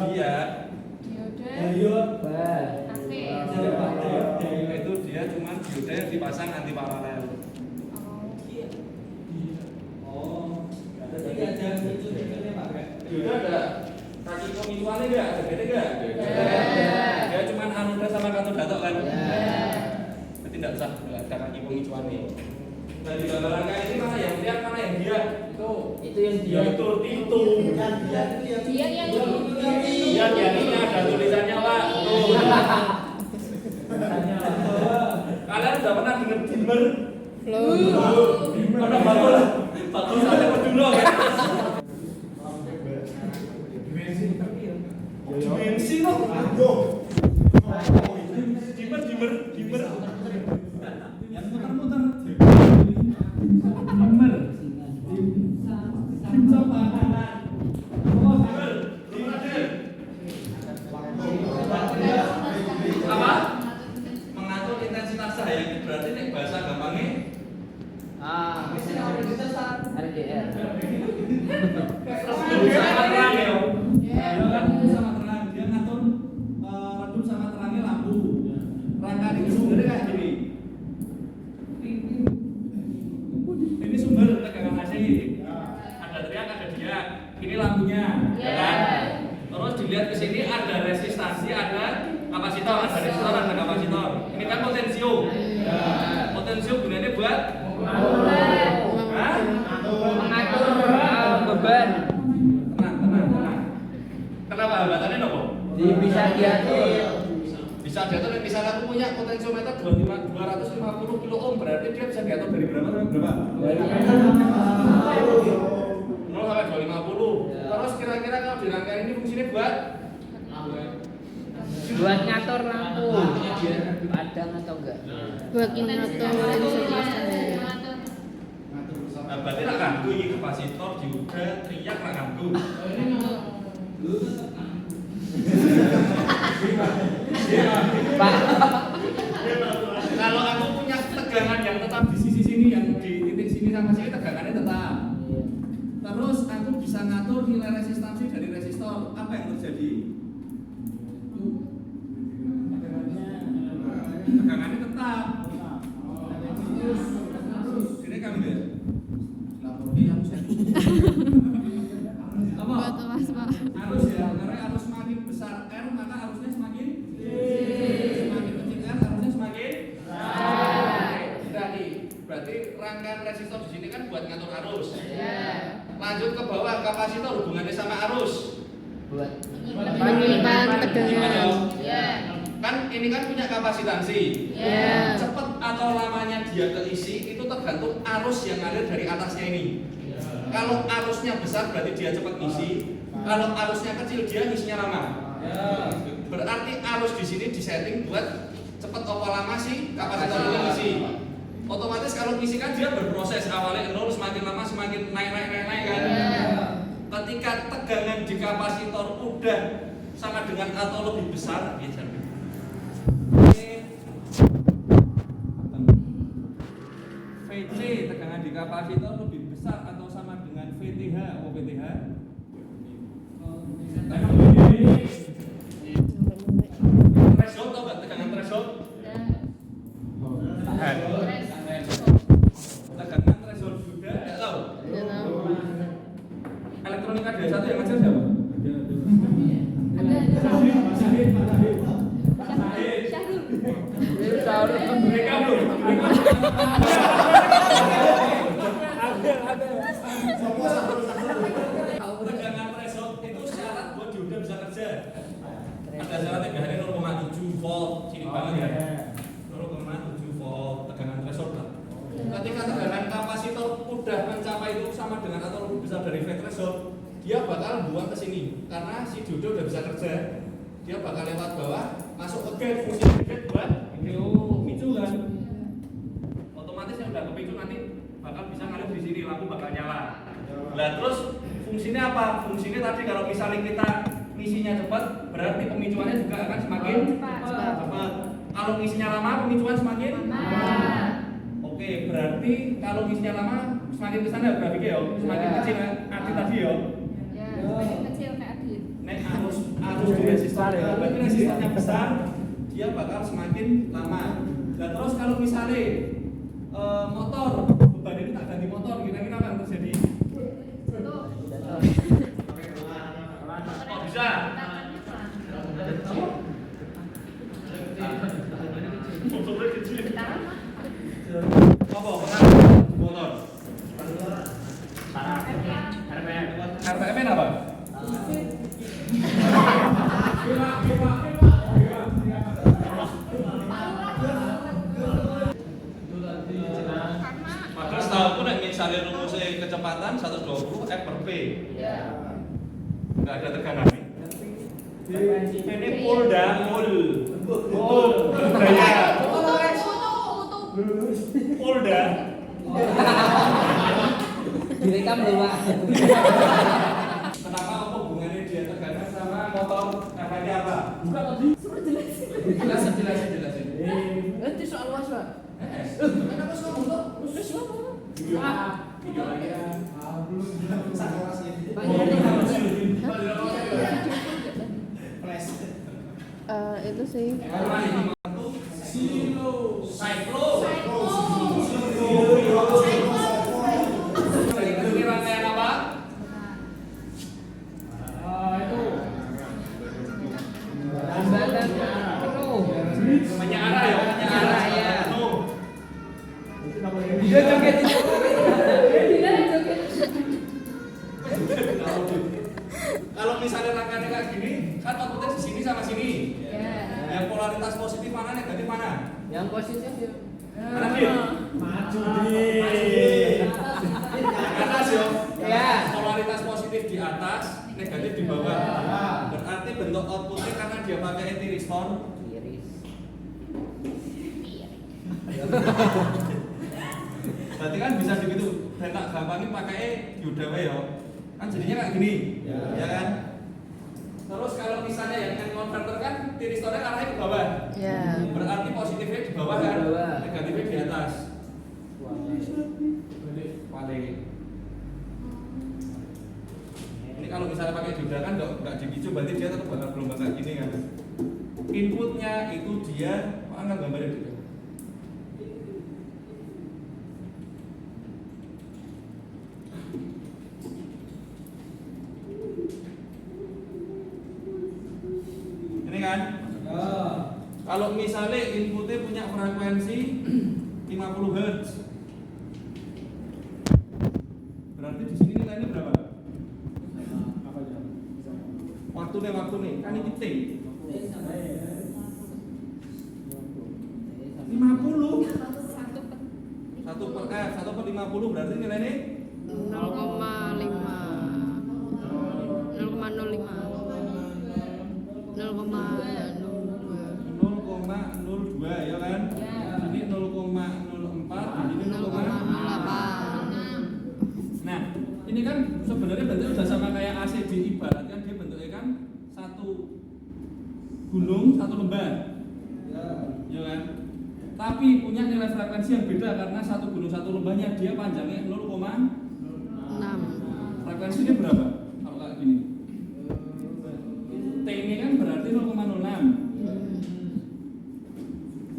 dia. Diode. Itu dia cuma diode yang dipasang anti paralel. Jadi ada fitur-fiturnya Pak. Diode ada kaki pemicuannya enggak? Ada beda enggak? Dia cuma anoda sama katoda tok kan? Berarti enggak usah ada kaki pemicuannya. Dan di gambaran kayak ini mana yang lihat mana yang dia? Itu yang dia itu. Dia yang Ini ada tulisannya Pak. Kalian udah pernah dengar dimmer? Mana bagus sampai dulu kan? Dimensi kok. Dimmer. Yang muter-muter. Dimmer. Coba kanan. Oh, dimmer. Apa? Mengatur intensitas cahaya itu berarti nek bahasa gampangnya RDR. sama terang ya. Kan sama terang dia ngatur redup sama terangnya lampu. Rangka ini sumbernya kayak gini. Ini sumber tegangan AC. Ada teriak, ada dia. Ini lampunya. Ya kan? Terus dilihat ke sini ada resistansi, ada kapasitor, ada kapasitor. Ini kan potensio. Potensio gunanya buat Mengatur beban. tenang. Kenapa hambatannya nopo? Bisa diatur. Bisa diatur. Misalnya aku punya potensiometer 250 kilo ohm, berarti dia bisa diatur dari berapa sampai berapa? 0 sampai 250. Terus kira-kira kalau dirangkai ini fungsinya buat Buat ngatur lampu. Padang atau enggak? buat ngatur berarti nak ganggu ini kapasitor juga teriak nak ganggu. Pak. Kalau aku punya tegangan yang tetap di sisi sini, yang di titik sini sama sini tegangannya tetap. Terus aku bisa ngatur nilai resistansi dari resistor. Apa yang terjadi? Tegangannya tetap. Ini kami lihat. Apa? Arus ya, karena arus semakin besar R maka arusnya semakin semakin kecil R arusnya semakin berarti rangkaian resistor di sini kan buat ngatur arus. Lanjut ke bawah, kapasitor hubungannya sama arus. Buat menyimpan tegangan. Kan ini kan punya kapasitansi. Cepat atau lamanya dia keisi itu tergantung arus yang ngalir dari atasnya ini. Kalau arusnya besar berarti dia cepat ngisi. Kalau arusnya kecil dia ngisinya lama. Berarti arus di sini disetting buat cepat atau lama sih kapasitor itu ngisi. Otomatis kalau ngisi kan dia berproses, awalnya 0 semakin lama semakin naik kan. Ketika tegangan di kapasitor udah sama dengan atau lebih besar, VC tegangan di kapasitor lebih besar atau sama dengan VTH atau VTH? Threshold atau enggak tegangan threshold? Tegangan threshold juga enggak tahu. Elektronika D1 yang ngajar siapa? Mereka belum. Tegangan threshold itu syarat buat dioda bisa kerja. Ada syarat tegangannya 0,7 volt, sini banget ya. 0,7 volt tegangan threshold. Ketika tegangan kapasitor udah mencapai itu sama dengan atau lebih besar dari V threshold, dia bakal buang ke sini karena si dioda udah bisa kerja. Dia bakal lewat bawah, masuk ke gate, fungsi gate buat picu kan. Otomatis yang udah kepicu nanti bakal bisa ngalir di sini, lampu bakal nyala. Nah terus fungsinya apa? Fungsinya tadi kalau misalnya kita misinya cepat, berarti pemicuannya juga akan semakin cepat. Kalau misinya lama, pemicuan semakin Oke, berarti kalau misinya lama semakin kesana grafiknya ya, semakin kecil Adit tadi ya. Semakin kecil kayak Adit. Nek arus besar ya. Semakin resistornya besar, dia bakal semakin lama. Dan terus kalau misalnya motor beban ini tak ganti motor, kira-kira apa yang terjadi? Oh, bisa. Motornya kecil. Apa? Motor. RPM apa? Maka setahu nek misalnya rumusnya kecepatan 120 F per P. Enggak ada tekanan nih. Ini pull dan pull daya. Pull dan Direkam loh Pak. kenapa hubungannya dia tekanan sama motor efeknya apa? Bukan tadi. Jelasin. Nanti soal was Pak. Kenapa soal motor? Terus soal Itu sih. Ini rangkaian apa? Menyara ya, menyara ya. Dia joget. Kalau misalnya rangkaiannya kayak gini, kan outputnya di sini sama sini. Yang polaritas positif mana, negatif mana? Yang positif ya. Mana dia? maju Atas ya. Ya. Polaritas positif di atas, negatif di bawah. Berarti bentuk outputnya karena dia pakai tiristor. Iris. Berarti kan bisa begitu. Dan tak gampangin pakai Yudawa ya. Kan jadinya kayak gini. Ya kan? Terus kalau misalnya yang converter kan tiristornya arahnya ke bawah. Ya. Berarti positifnya di bawah kan? Di bawah. Negatifnya di atas. Balik. Ini kalau misalnya pakai Yudawa kan nggak dipicu, berarti dia tetap bakal gelombang kayak gini kan? Inputnya itu dia, mana gambarnya gitu? Ini kan? Kalau misalnya inputnya punya frekuensi 50 Hz, berarti di sini nilainya berapa? Waktu nih, kan ini T. 50. 1/50 berarti nilainya 0,5. 0,02 ya kan? Ini 0,04, di sini 0,08. Nah, ini kan sebenarnya bentuknya sudah sama kayak AC, diibaratkan dia bentuknya kan satu gunung, satu lembah. Ya kan? Tapi punya nilai frekuensi yang beda karena satu gunung satu lembahnya dia panjangnya 0,6. Frekuensinya berapa? Kalau kayak gini. T ini kan berarti 0,06.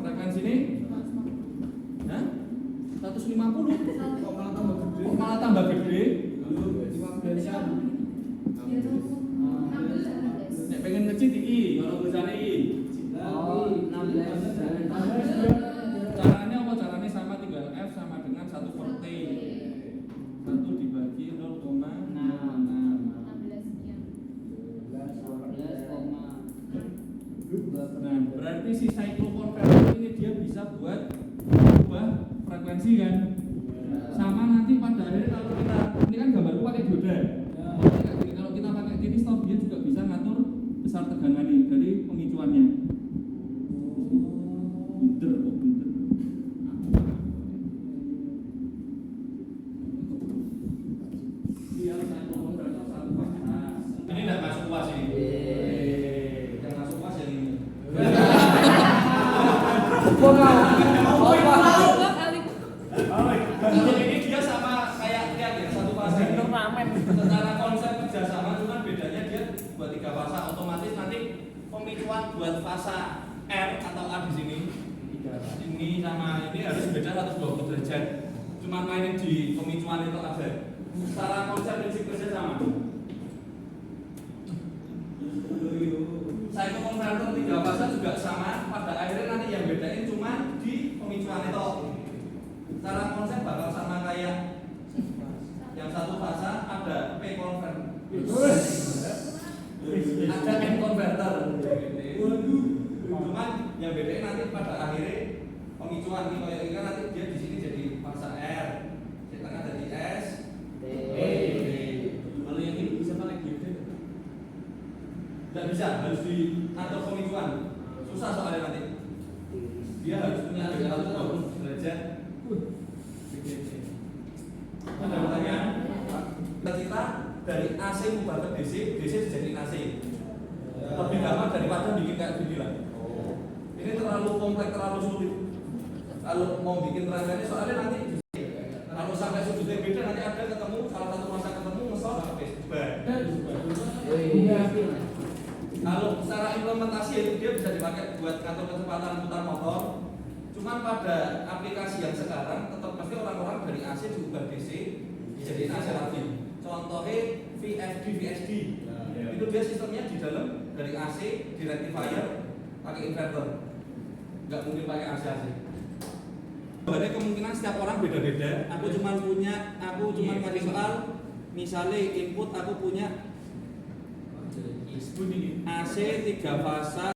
Frekuensi ini? Hah? 150. Kok malah tambah gede? Nek pengen ngecit iki, kalau tulisannya I. Oh, 16. Caranya apa? Caranya sama, tinggal F sama dengan 1 per T. 1 dibagi 0,6. Nah, berarti si cycloconverter ini dia bisa buat ubah frekuensi kan? Sama nanti pada akhirnya kalau kita, ini kan gambarku pakai dioda. Kalau kita pakai tiristor dia juga bisa ngatur besar tegangan ini dari pemicuannya. Bener. Ini tidak masuk pas ini. Yang masuk pas yang ini. Jadi ini dia sama kayak lihat ya satu fase. Secara pemicuan buat fasa R atau A di sini. Ini sama ini harus beda 120 derajat. Cuma mainin di pemicuan itu aja. Secara konsep prinsip kerja sama. Cycle converter 3 fase juga sama. Pada akhirnya nanti yang bedain cuma di pemicuan itu. Secara konsep bakal sama kayak yang satu fase ada P converter. Ada M converter. Cuman yang bedain nanti pada akhirnya pemicuan ini kayak ini kan nanti dia di sini jadi fase R, di tengah jadi S, T. Kalau yang ini bisa pakai gitu? Tidak bisa, harus diatur pemicuan. Susah soalnya nanti. Dia harus punya 120 derajat. Ada pertanyaan? Kita dari AC ubah ke DC, DC dijadiin AC. Lebih gampang daripada bikin kayak gini lah. Ini terlalu kompleks, terlalu sulit. Kalau mau bikin rangkaiannya soalnya nanti kalau sampai sudutnya beda nanti ada ketemu salah satu masa ketemu ngesol habis. Kalau secara implementasi dia bisa dipakai buat ngatur kecepatan putar motor. Cuman pada aplikasi yang sekarang tetap pasti orang-orang dari AC diubah DC jadi AC lagi. Contohnya VFD VSD. Itu dia sistemnya di dalam dari AC di rectifier pakai inverter. Nggak mungkin pakai AC. Ada kemungkinan setiap orang beda-beda. Aku cuma ngasih soal. Misalnya input aku punya AC 3 fase